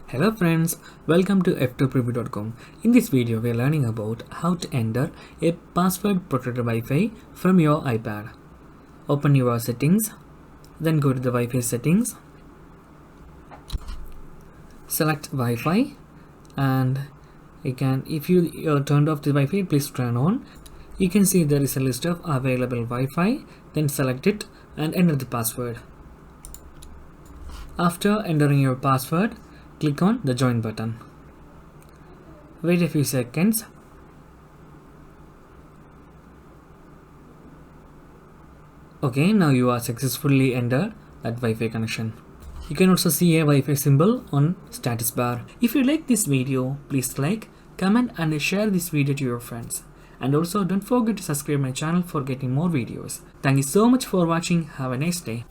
Hello friends, welcome to Ftopreview.com. In this video, we are learning about how to enter a password protected Wi-Fi from your iPad. Open your settings, then go to the Wi-Fi settings. Select Wi-Fi, and if you turned off the Wi-Fi, please turn on. You can see there is a list of available Wi-Fi. Then select it and enter the password. After entering your password, click on the join button. Wait a few seconds. Okay, now you are successfully entered that Wi-Fi connection. You can also see a Wi-Fi symbol on status bar. If you like this video, please like, comment and share this video to your friends. And also don't forget to subscribe my channel for getting more videos. Thank you so much for watching. Have a nice day.